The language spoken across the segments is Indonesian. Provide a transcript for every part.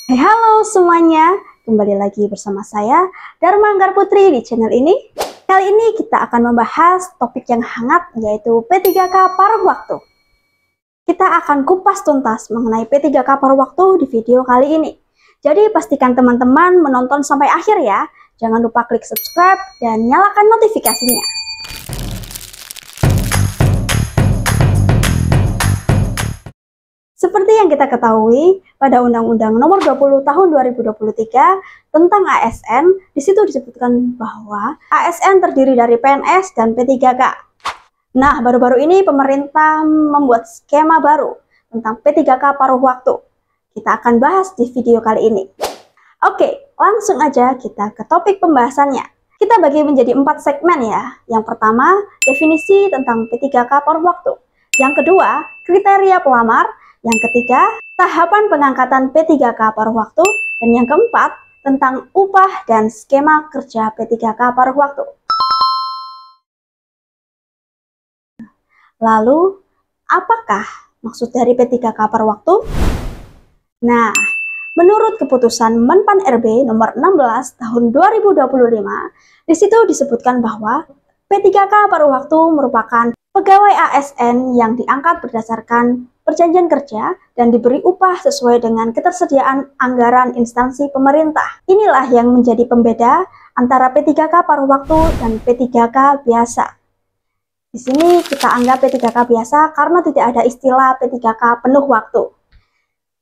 Halo semuanya, kembali lagi bersama saya Dharma Anggar Putri di channel ini. Kali ini kita akan membahas topik yang hangat, yaitu P3K paruh waktu. Kita akan kupas tuntas mengenai P3K paruh waktu di video kali ini. Jadi pastikan teman-teman menonton sampai akhir ya. Jangan lupa klik subscribe dan nyalakan notifikasinya. Seperti yang kita ketahui, pada Undang-Undang Nomor 20 Tahun 2023 tentang ASN, di situ disebutkan bahwa ASN terdiri dari PNS dan P3K. Nah, baru-baru ini pemerintah membuat skema baru tentang P3K paruh waktu. Kita akan bahas di video kali ini. Oke, langsung aja kita ke topik pembahasannya. Kita bagi menjadi 4 segmen ya. Yang pertama, definisi tentang P3K paruh waktu. Yang kedua, kriteria pelamar. Yang ketiga, tahapan pengangkatan P3K paruh waktu. Dan yang keempat, tentang upah dan skema kerja P3K paruh waktu. Lalu, apakah maksud dari P3K paruh waktu? Nah, menurut keputusan Menpan RB nomor 16 tahun 2025, di situ disebutkan bahwa P3K paruh waktu merupakan pegawai ASN yang diangkat berdasarkan perjanjian kerja dan diberi upah sesuai dengan ketersediaan anggaran instansi pemerintah. Inilah yang menjadi pembeda antara P3K paruh waktu dan P3K biasa. Di sini kita anggap P3K biasa karena tidak ada istilah P3K penuh waktu.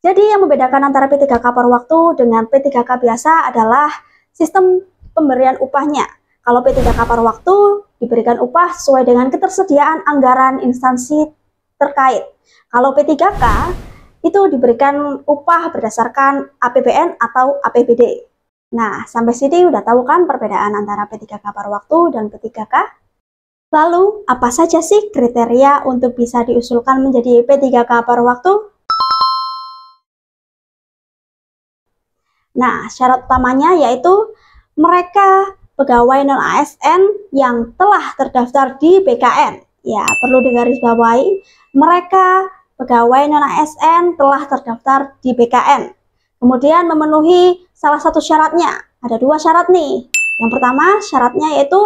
Jadi yang membedakan antara P3K paruh waktu dengan P3K biasa adalah sistem pemberian upahnya. Kalau P3K paruh waktu diberikan upah sesuai dengan ketersediaan anggaran instansi terkait. Kalau P3K itu diberikan upah berdasarkan APBN atau APBD. Nah, sampai sini udah tahu kan perbedaan antara P3K paruh waktu dan P3K? Lalu, apa saja sih kriteria untuk bisa diusulkan menjadi P3K paruh waktu? Nah, syarat utamanya yaitu mereka pegawai non-ASN yang telah terdaftar di BKN. Ya, perlu digarisbawahi, mereka pegawai non-ASN telah terdaftar di BKN. Kemudian memenuhi salah satu syaratnya. Ada 2 syarat nih. Yang pertama, syaratnya yaitu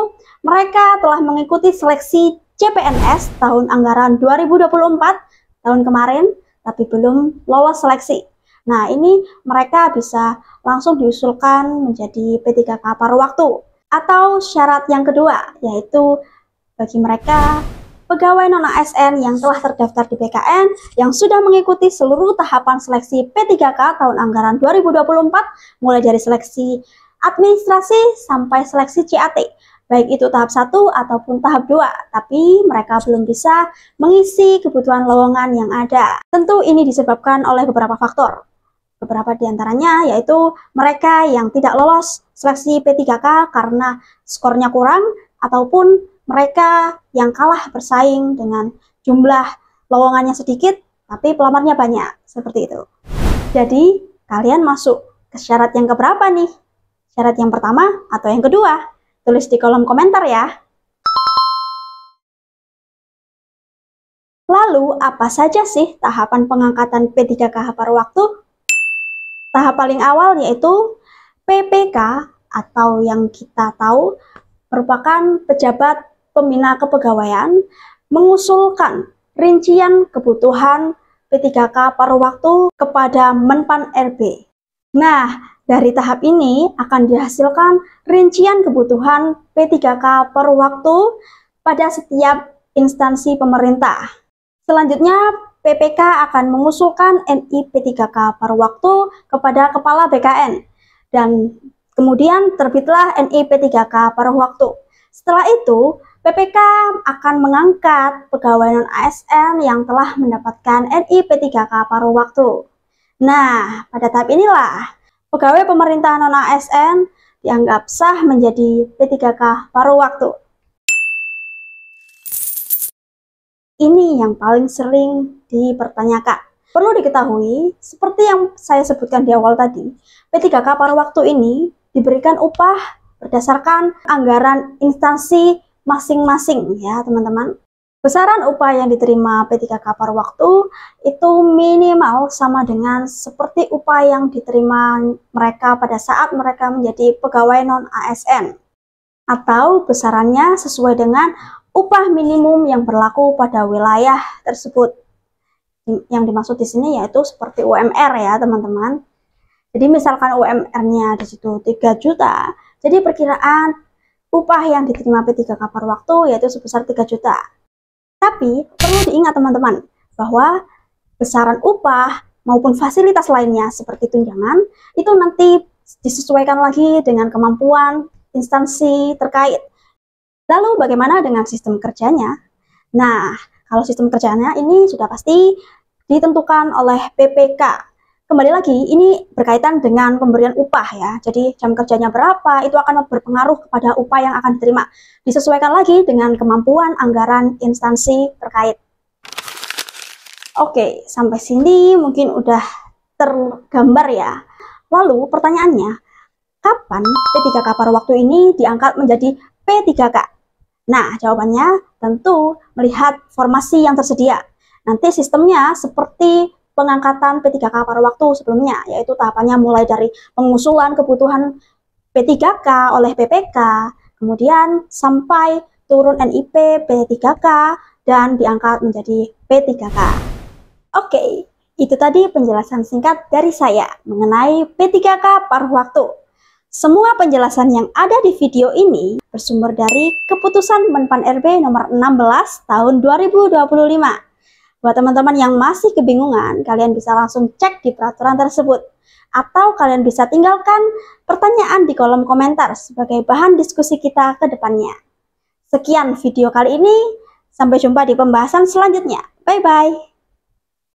mereka telah mengikuti seleksi CPNS tahun anggaran 2024 tahun kemarin, tapi belum lolos seleksi. Nah, ini mereka bisa langsung diusulkan menjadi P3K paruh waktu. Atau syarat yang kedua, yaitu bagi mereka pegawai non-ASN yang telah terdaftar di BKN yang sudah mengikuti seluruh tahapan seleksi P3K tahun anggaran 2024, mulai dari seleksi administrasi sampai seleksi CAT, baik itu tahap 1 ataupun tahap 2, tapi mereka belum bisa mengisi kebutuhan lowongan yang ada. Tentu ini disebabkan oleh beberapa faktor. Beberapa diantaranya yaitu mereka yang tidak lolos seleksi P3K karena skornya kurang, ataupun mereka yang kalah bersaing dengan jumlah lowongannya sedikit, tapi pelamarnya banyak, seperti itu. Jadi, kalian masuk ke syarat yang keberapa nih? Syarat yang pertama atau yang kedua? Tulis di kolom komentar ya. Lalu, apa saja sih tahapan pengangkatan P3K paruh waktu? Tahap paling awal yaitu PPK atau yang kita tahu merupakan pejabat pembina kepegawaian mengusulkan rincian kebutuhan P3K paruh waktu kepada Menpan RB. Nah, dari tahap ini akan dihasilkan rincian kebutuhan P3K paruh waktu pada setiap instansi pemerintah. Selanjutnya, PPK akan mengusulkan NI P3K paruh waktu kepada Kepala BKN dan kemudian terbitlah NI P3K paruh waktu. Setelah itu, PPK akan mengangkat pegawai non-ASN yang telah mendapatkan NI P3K paruh waktu. Nah, pada tahap inilah pegawai pemerintah non-ASN dianggap sah menjadi P3K paruh waktu. Ini yang paling sering dipertanyakan. Perlu diketahui, seperti yang saya sebutkan di awal tadi, P3K paruh waktu ini diberikan upah berdasarkan anggaran instansi masing-masing ya teman-teman. Besaran upah yang diterima P3K paruh waktu itu minimal sama dengan seperti upah yang diterima mereka pada saat mereka menjadi pegawai non-ASN, atau besarannya sesuai dengan upah minimum yang berlaku pada wilayah tersebut. Yang dimaksud di sini yaitu seperti UMR ya teman-teman. Jadi misalkan UMR-nya di situ 3 juta, jadi perkiraan upah yang diterima P3K paruh waktu yaitu sebesar 3 juta. Tapi perlu diingat teman-teman bahwa besaran upah maupun fasilitas lainnya seperti tunjangan itu nanti disesuaikan lagi dengan kemampuan instansi terkait. Lalu bagaimana dengan sistem kerjanya? Nah, kalau sistem kerjanya ini sudah pasti ditentukan oleh PPK. Kembali lagi, ini berkaitan dengan pemberian upah ya. Jadi jam kerjanya berapa, itu akan berpengaruh kepada upah yang akan diterima. Disesuaikan lagi dengan kemampuan anggaran instansi terkait. Oke, sampai sini mungkin udah tergambar ya. Lalu pertanyaannya, kapan P3K paruh waktu ini diangkat menjadi P3K? Nah, jawabannya tentu melihat formasi yang tersedia. Nanti sistemnya seperti pengangkatan P3K paruh waktu sebelumnya, yaitu tahapannya mulai dari pengusulan kebutuhan P3K oleh PPK, kemudian sampai turun NIP P3K dan diangkat menjadi P3K. Oke, itu tadi penjelasan singkat dari saya mengenai P3K paruh waktu. Semua penjelasan yang ada di video ini bersumber dari Keputusan Menpan RB nomor 16 tahun 2025. Buat teman-teman yang masih kebingungan, kalian bisa langsung cek di peraturan tersebut. Atau kalian bisa tinggalkan pertanyaan di kolom komentar sebagai bahan diskusi kita ke depannya. Sekian video kali ini, sampai jumpa di pembahasan selanjutnya. Bye-bye.